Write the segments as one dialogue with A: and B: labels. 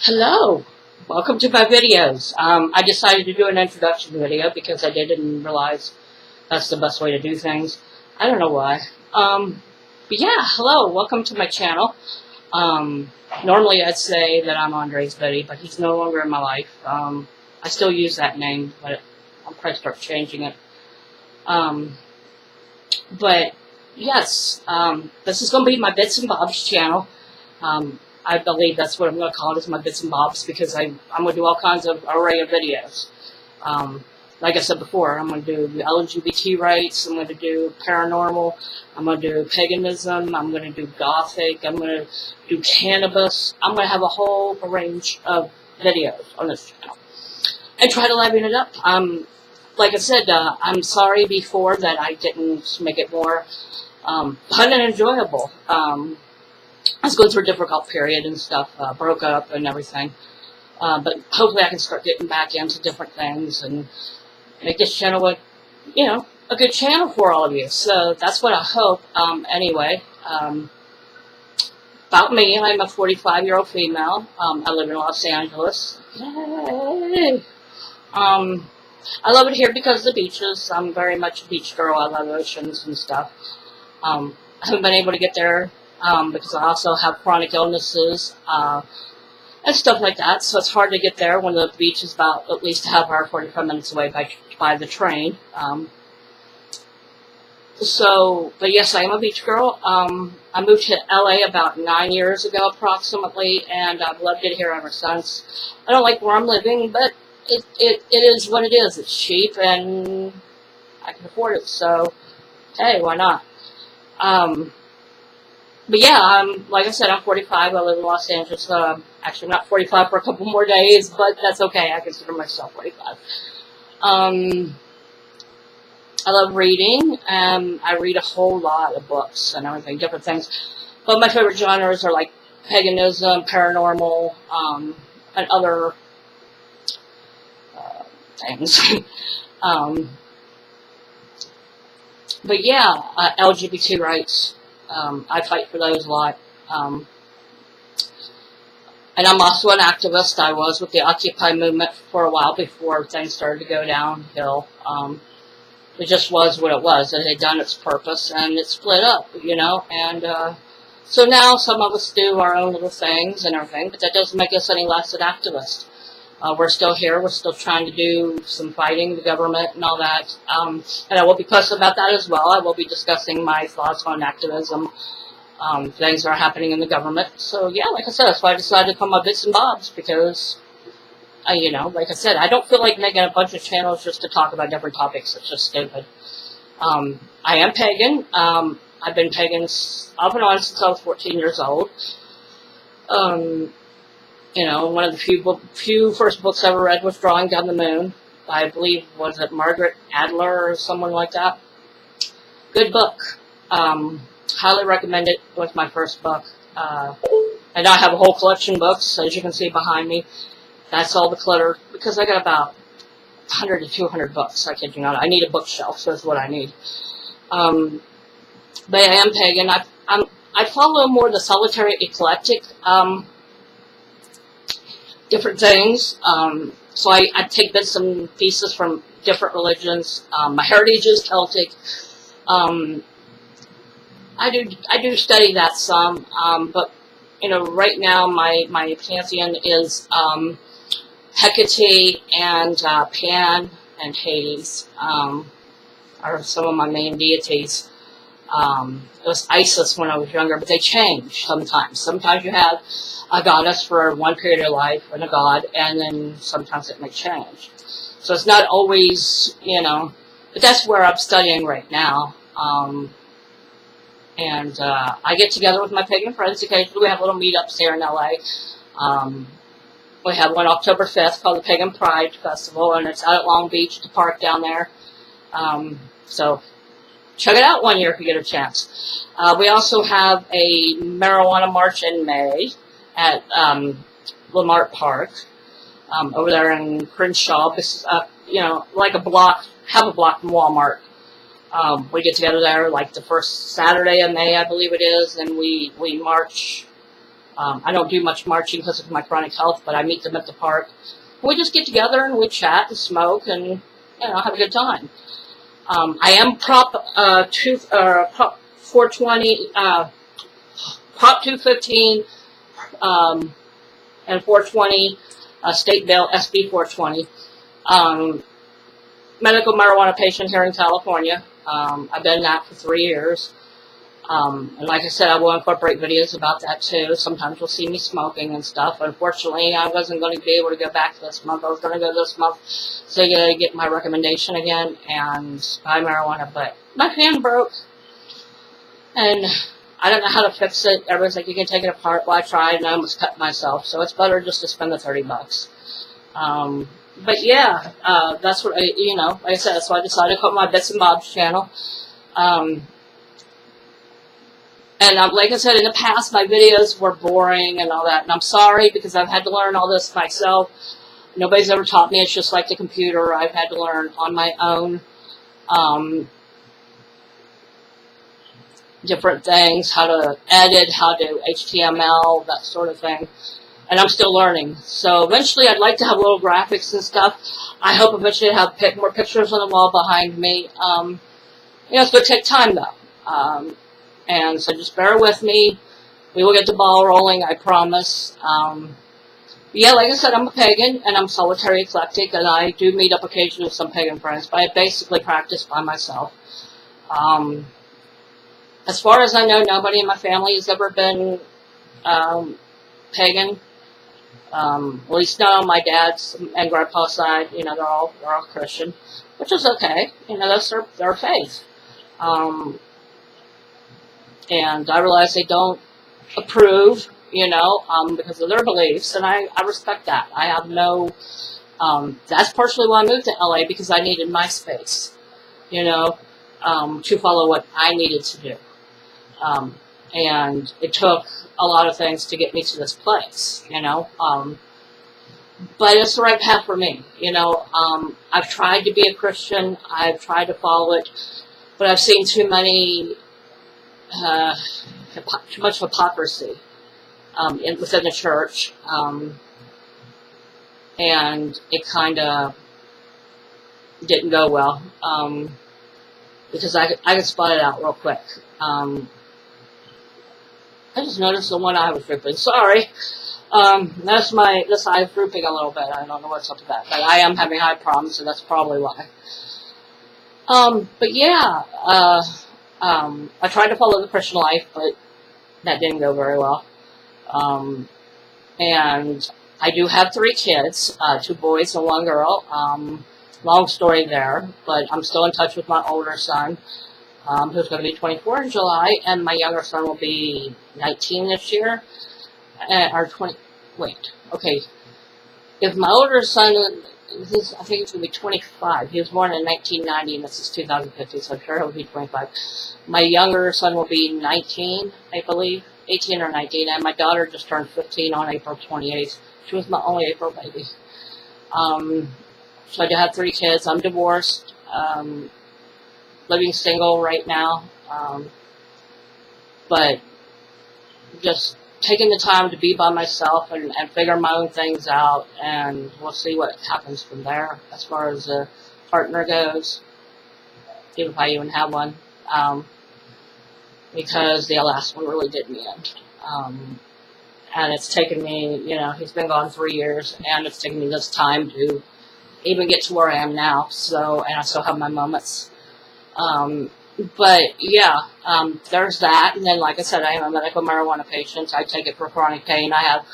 A: Hello, welcome to my videos. I decided to do an introduction video because I didn't realize that's the best way to do things. I don't know why. But yeah, hello, welcome to my channel. Normally I'd say that I'm Andre's Betty, but he's no longer in my life. I still use that name, but I'll probably start changing it. But yes, this is going to be my Bits and Bobs channel. I believe that's what I'm going to call it, is my Bits and Bobs, because I'm going to do all kinds of array of videos. Like I said before, I'm going to do LGBT rights, I'm going to do paranormal, I'm going to do paganism, I'm going to do gothic, I'm going to do cannabis. I'm going to have a whole range of videos on this channel and try to liven it up. Like I said, I'm sorry before that I didn't make it more fun and enjoyable. I was going through a difficult period and stuff, broke up and everything. But hopefully I can start getting back into different things and make this channel a good channel for all of you. So that's what I hope. Anyway, about me, I'm a 45-year-old female. I live in Los Angeles. Yay! I love it here because of the beaches. I'm very much a beach girl. I love oceans and stuff. I haven't been able to get there because I also have chronic illnesses and stuff like that. So it's hard to get there when the beach is about at least a half hour, 45 minutes away by the train. But yes, I am a beach girl. I moved to LA about 9 years ago approximately, and I've loved it here ever since. I don't like where I'm living, but it is what it is. It's cheap and I can afford it, so hey, why not? But yeah, like I said, I'm 45. I live in Los Angeles. Actually, I'm not 45 for a couple more days, but that's okay. I consider myself 45. I love reading. I read a whole lot of books and everything, different things. But my favorite genres are like paganism, paranormal, and other things. But yeah, LGBT rights. I fight for those a lot. And I'm also an activist. I was with the Occupy movement for a while before things started to go downhill. It just was what it was. It had done its purpose and it split up, and so now some of us do our own little things and everything, but that doesn't make us any less an activist. We're still here. We're still trying to do some fighting the government and all that. And I will be posting about that as well. I will be discussing my thoughts on activism, things that are happening in the government. So yeah, like I said, that's why I decided to call my Bits and Bobs, because, like I said, I don't feel like making a bunch of channels just to talk about different topics. It's just stupid. I am pagan. I've been pagan off and on since I was 14 years old. One of the few first books I ever read was Drawing Down the Moon. I believe, was it Margaret Adler or someone like that? Good book. Highly recommend it. It was my first book. And I have a whole collection of books, as you can see behind me. That's all the clutter, because I got about 100 to 200 books. I kid you not. I need a bookshelf, so that's what I need. But I am pagan. I follow more the solitary eclectic different things. So I take bits and pieces from different religions. My heritage is Celtic. I do study that some, but right now my pantheon is Hecate and Pan and Hades are some of my main deities. It was Isis when I was younger, but they change sometimes. Sometimes you have a goddess for one period of your life and a god, and then sometimes it may change. So it's not always, but that's where I'm studying right now. And I get together with my pagan friends occasionally. We have little meetups here in LA. We have one October 5th called the Pagan Pride Festival, and it's out at Long Beach, the park down there. So check it out one year if you get a chance. We also have a marijuana march in May at Lamart Park over there in Crenshaw. Like a block, half a block from Walmart. We get together there like the first Saturday of May, I believe it is, and we march I don't do much marching because of my chronic health, but I meet them at the park. We just get together and we chat and smoke and have a good time. I am Prop 420, Prop 215, and 420, State Bill SB 420. Medical marijuana patient here in California. I've been that for 3 years. And like I said, I will incorporate videos about that too. Sometimes you'll see me smoking and stuff. Unfortunately, I wasn't going to be able to go back this month. I was going to go this month so you get my recommendation again and buy marijuana. But my hand broke, and I don't know how to fix it. Everyone's like, you can take it apart. Well, I tried, and I almost cut myself. So it's better just to spend the $30. But yeah, that's what like I said, that's why I decided to put my Bits and Bob's channel. And like I said, in the past, my videos were boring and all that. And I'm sorry because I've had to learn all this myself. Nobody's ever taught me. It's just like the computer. I've had to learn on my own different things, how to edit, how to HTML, that sort of thing. And I'm still learning. So eventually I'd like to have little graphics and stuff. I hope eventually to have more pictures on the wall behind me. It's going to take time though. And so just bear with me. We will get the ball rolling, I promise. Yeah, like I said, I'm a pagan, and I'm solitary eclectic, and I do meet up occasionally with some pagan friends, but I basically practice by myself. As far as I know, nobody in my family has ever been pagan. At least not on my dad's and grandpa's side. They're all Christian, which is okay. That's their faith. And I realize they don't approve, because of their beliefs, and I respect that. I have no, that's partially why I moved to LA, because I needed my space, to follow what I needed to do. And it took a lot of things to get me to this place, but it's the right path for me, I've tried to be a Christian, I've tried to follow it, but I've seen too many too much hypocrisy within the church, and it kind of didn't go well, because I can spot it out real quick. I just noticed the one eye was drooping. Sorry. This eye is drooping a little bit. I don't know what's up with that, but I am having eye problems, so that's probably why. But yeah, I tried to follow the Christian life, but that didn't go very well. And I do have 3 kids, 2 boys and 1 girl. Long story there, but I'm still in touch with my older son, who's going to be 24 in July, and my younger son will be 19 this year, or 20, wait, okay. If my older son, I think he's going to be 25. He was born in 1990, and this is 2015, so I'm sure he'll be 25. My younger son will be 19, I believe, 18 or 19, and my daughter just turned 15 on April 28th. She was my only April baby. So I do have 3 kids. I'm divorced, living single right now, but just taking the time to be by myself and figure my own things out, and we'll see what happens from there as far as a partner goes, if I even have one, because the last one really didn't end. And it's taken me, he's been gone 3 years, and it's taken me this time to even get to where I am now, and I still have my moments. But yeah, there's that. And then, like I said, I am a medical marijuana patient. I take it for chronic pain. I have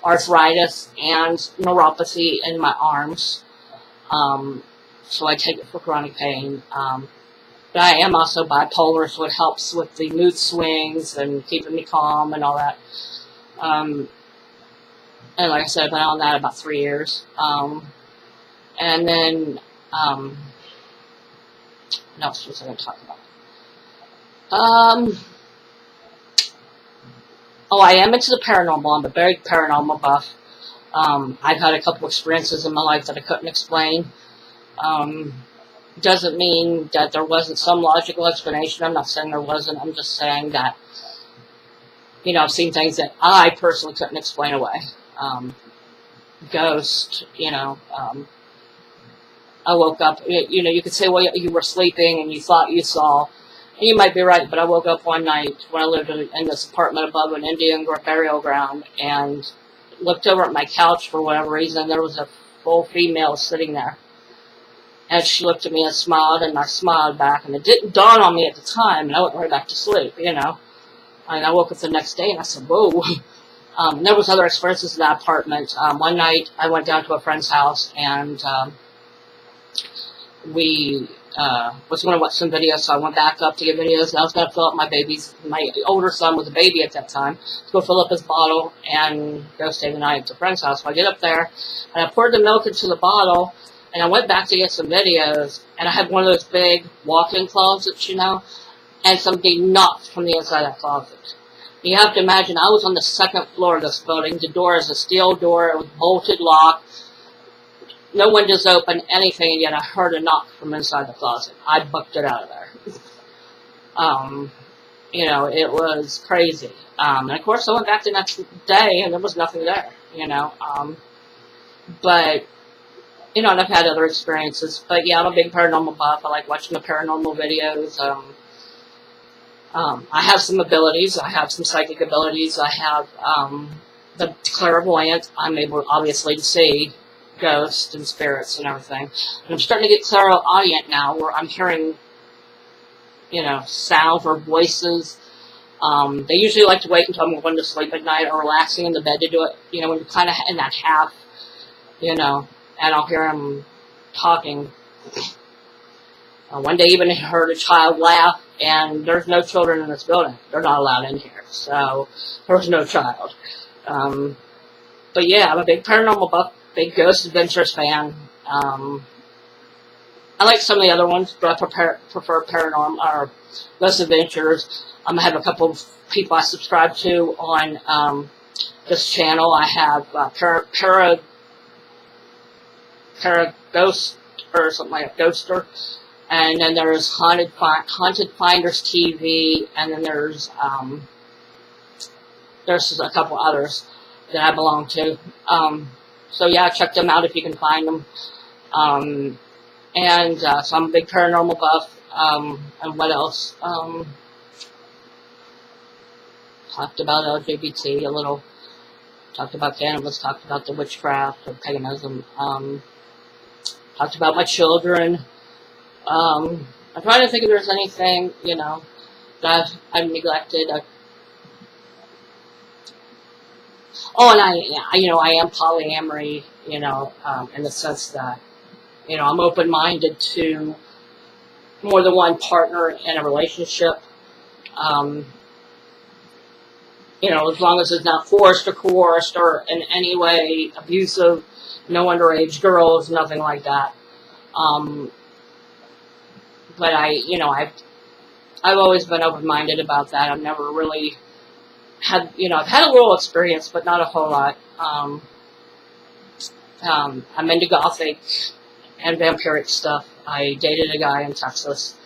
A: arthritis and neuropathy in my arms. So I take it for chronic pain. But I am also bipolar, so it helps with the mood swings and keeping me calm and all that. And like I said, I've been on that about 3 years. And then, what else was I going to talk about? Oh, I am into the paranormal. I'm a very paranormal buff. I've had a couple experiences in my life that I couldn't explain. Doesn't mean that there wasn't some logical explanation. I'm not saying there wasn't. I'm just saying that You know, I've seen things that I personally couldn't explain away. Ghost, I woke up, you could say, well, you were sleeping and you thought you saw, and you might be right, but I woke up one night when I lived in this apartment above an Indian burial ground and looked over at my couch for whatever reason, and there was a full female sitting there. And she looked at me and smiled, and I smiled back, and it didn't dawn on me at the time, and I went right back to sleep, And I woke up the next day, and I said, whoa. There was other experiences in that apartment. One night, I went down to a friend's house, and we was going to watch some videos, so I went back up to get videos, and I was going to fill up my older son was a baby at that time, to go fill up his bottle and go stay the night at a friend's house. So I get up there, and I poured the milk into the bottle, and I went back to get some videos, and I had one of those big walk-in closets, and somebody knocked from the inside of that closet. You have to imagine, I was on the second floor of this building. The door is a steel door, it was bolted, locked. No windows open, anything, and yet I heard a knock from inside the closet. I booked it out of there. It was crazy. And of course, I went back the next day, and there was nothing there, But, and I've had other experiences. But yeah, I'm a big paranormal buff. I like watching the paranormal videos. I have some abilities. I have some psychic abilities. I have the clairvoyant. I'm able, obviously, to see ghosts and spirits and everything. And I'm starting to get clairaudient now, where I'm hearing, sounds or voices. They usually like to wait until I'm going to sleep at night or relaxing in the bed to do it, when you're kind of in that half, and I'll hear them talking. One day even heard a child laugh, and there's no children in this building. They're not allowed in here, so there was no child. But yeah, I'm a big paranormal buff, big Ghost Adventures fan. I like some of the other ones, but I prefer paranormal or Ghost Adventures. I have a couple of people I subscribe to on this channel. I have Para Ghost or something like a Ghoster. And then there's Haunted Finders TV, and then there's a couple others that I belong to. So yeah, check them out if you can find them. So I'm a big paranormal buff. And what else? Talked about LGBT a little. Talked about cannabis. Talked about the witchcraft or paganism. Talked about my children. I'm trying to think if there's anything, that I've neglected. And I am polyamory, in the sense that, I'm open-minded to more than one partner in a relationship. As long as it's not forced or coerced or in any way abusive, no underage girls, nothing like that. But I've always been open-minded about that. I've never really had, I've had a little experience, but not a whole lot. I'm into gothic and vampiric stuff. I dated a guy in Texas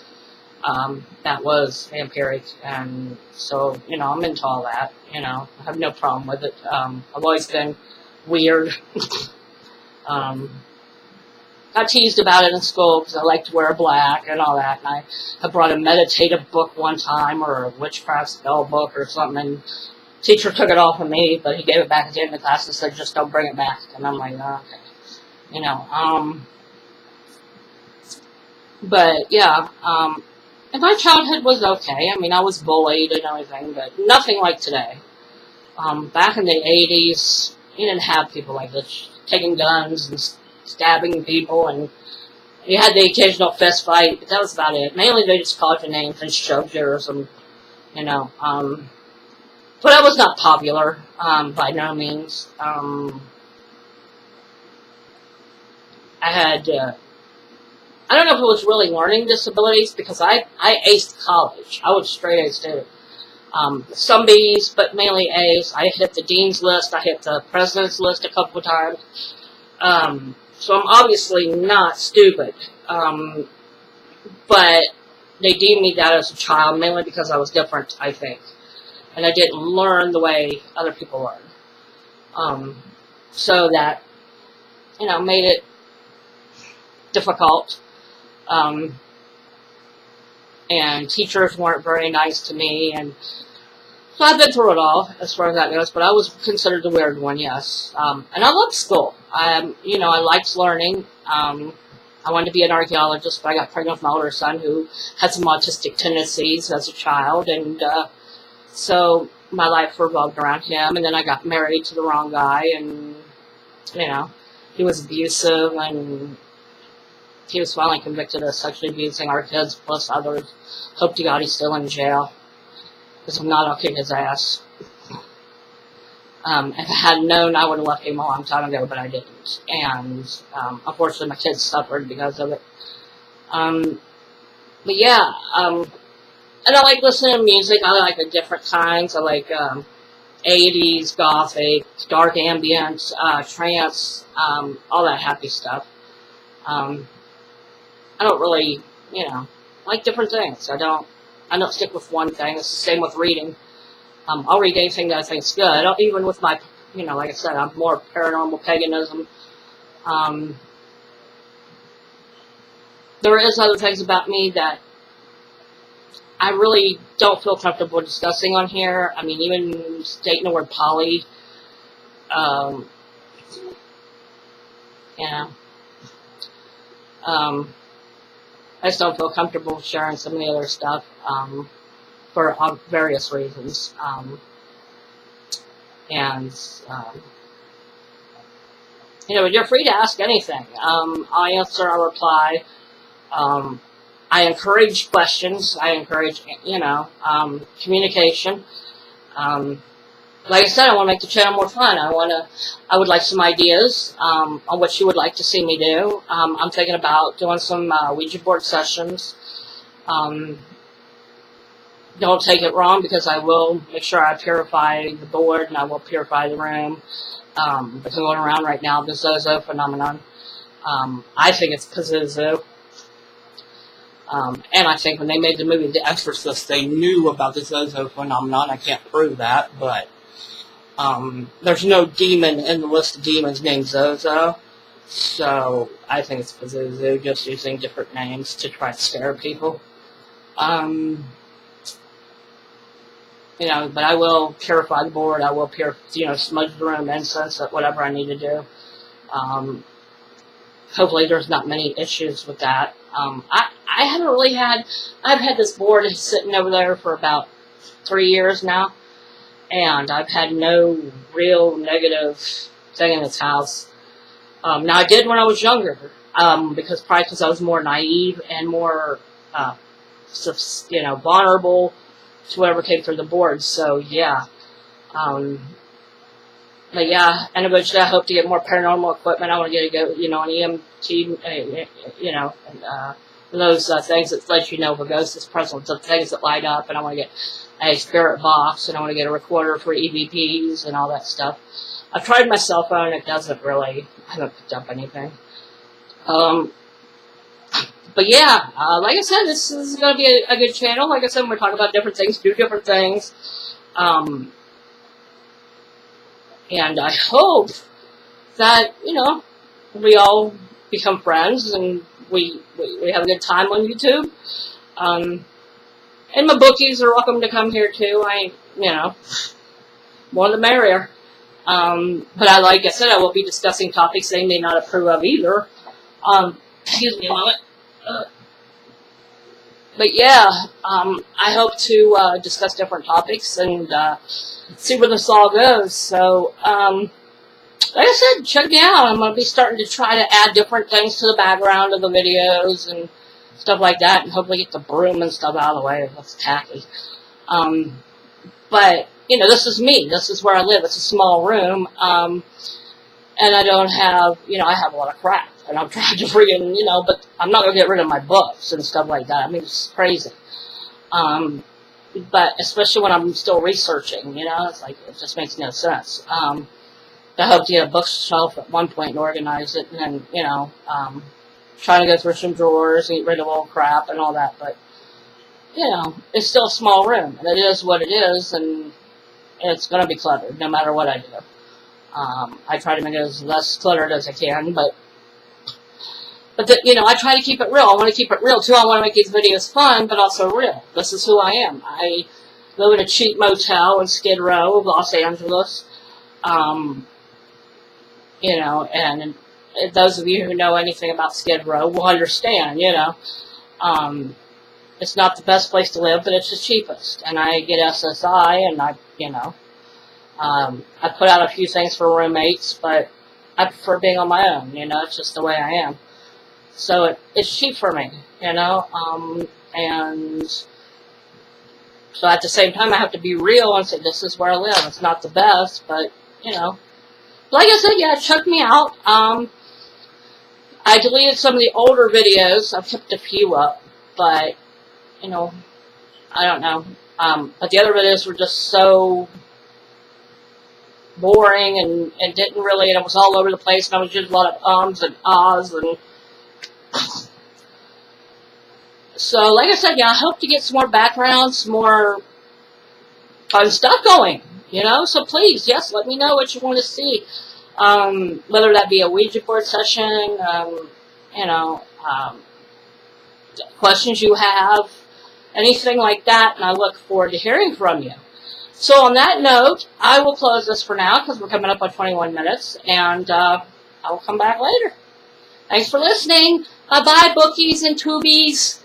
A: that was vampiric, and so, I'm into all that, I have no problem with it. I've always been weird. Got teased about it in school because I like to wear black and all that, and I have brought a meditative book one time, or a witchcraft spell book or something, and teacher took it off of me, but he gave it back at the end of the class and said, just don't bring it back. And I'm like, oh, okay. But yeah, and my childhood was okay. I mean, I was bullied and everything, but nothing like today. Back in the 80s, you didn't have people like this taking guns and stabbing people, and you had the occasional fist fight, but that was about it. Mainly they just called your names and shoved you or some, but I was not popular, by no means. I had, I don't know if it was really learning disabilities, because I aced college. I was a straight A student. Some B's, but mainly A's. I hit the dean's list. I hit the president's list a couple of times. So I'm obviously not stupid. But they deemed me that as a child, mainly because I was different, I think. and I didn't learn the way other people learn. So that, made it difficult. And teachers weren't very nice to me, and so I've been through it all as far as that goes. But I was considered the weird one, yes. And I loved school. I liked learning. I wanted to be an archaeologist, but I got pregnant with my older son, who had some autistic tendencies as a child, and so my life revolved around him. And then I got married to the wrong guy, and he was abusive, and he was finally convicted of sexually abusing our kids plus others. Hope to God he's still in jail, because if not, I'll kick his ass. If I had known, I would have left him a long time ago, but I didn't. And unfortunately, my kids suffered because of it. But yeah, and I like listening to music. I like the different kinds. I like 80s, gothic, dark ambient, trance, all that happy stuff. I don't really, like different things. I don't stick with one thing. It's the same with reading. I'll read anything that I think is good. Even with my, like I said, I'm more paranormal paganism. There is other things about me that I really don't feel comfortable discussing on here. I mean, even stating the word poly, I just don't feel comfortable sharing some of the other stuff for various reasons. But you're free to ask anything. I'll answer, I'll reply. I encourage questions. I encourage, communication. Like I said, I want to make the channel more fun. I would like some ideas on what you would like to see me do. I'm thinking about doing some Ouija board sessions. Don't take it wrong, because I will make sure I purify the board and I will purify the room. It's going around right now, the Zozo phenomenon. I think it's Pazuzu. And I think when they made the movie The Exorcist, they knew about the Zozo phenomenon. I can't prove that, but there's no demon in the list of demons named Zozo. So I think it's Pazuzu, just using different names to try to scare people. But I will purify the board. I will smudge the room, incense, whatever I need to do. Hopefully there's not many issues with that. I haven't really I've had this board sitting over there for about 3 years now, and I've had no real negative thing in this house. Now I did when I was younger, because I was more naive and more, vulnerable to whatever came through the board. So yeah, but yeah, and eventually I hope to get more paranormal equipment. I want to get an EMT, and those things that let you know if a ghost is present, the things that light up, and I want to get a spirit box, and I want to get a recorder for EVPs and all that stuff. I've tried my cell phone. It doesn't really, I haven't picked up anything. But yeah, like I said, this is going to be a good channel. Like I said, we're talking about different things, do different things. And I hope that, we all become friends and we have a good time on YouTube. And my bookies are welcome to come here too. More the merrier. But like I said, I will be discussing topics they may not approve of either. Excuse me a moment. But yeah, I hope to discuss different topics and see where this all goes. So, like I said, check me out. I'm going to be starting to try to add different things to the background of the videos and stuff like that, and hopefully get the broom and stuff out of the way. That's tacky. But, this is me. This is where I live. It's a small room. And I don't have, I have a lot of crap. And I'm trying to friggin', but I'm not going to get rid of my books and stuff like that. I mean, it's crazy. But especially when I'm still researching, it's like, it just makes no sense. I hope to get a bookshelf at one point and organize it, and then, trying to go through some drawers and get rid of old crap and all that. But, it's still a small room, and it is what it is, and it's going to be cluttered no matter what I do. I try to make it as less cluttered as I can, but I try to keep it real. I want to keep it real too. I want to make these videos fun, but also real. This is who I am. I live in a cheap motel in Skid Row, Los Angeles. And those of you who know anything about Skid Row will understand, it's not the best place to live, but it's the cheapest. And I get SSI, and I put out a few things for roommates, but I prefer being on my own, it's just the way I am. So it's cheap for me, and so at the same time I have to be real and say this is where I live. It's not the best, but, like I said, yeah, check me out. I deleted some of the older videos. I've kept a few up, but, I don't know. But the other videos were just so boring and didn't really, and it was all over the place, and I was just a lot of ums and ahs, and so, like I said, yeah, I hope to get some more backgrounds, some more fun stuff going, so please, yes, let me know what you want to see, whether that be a Ouija board session, questions you have, anything like that, and I look forward to hearing from you. So on that note, I will close this for now because we're coming up on 21 minutes, and I will come back later. Thanks for listening. Bye-bye, bookies and tubies.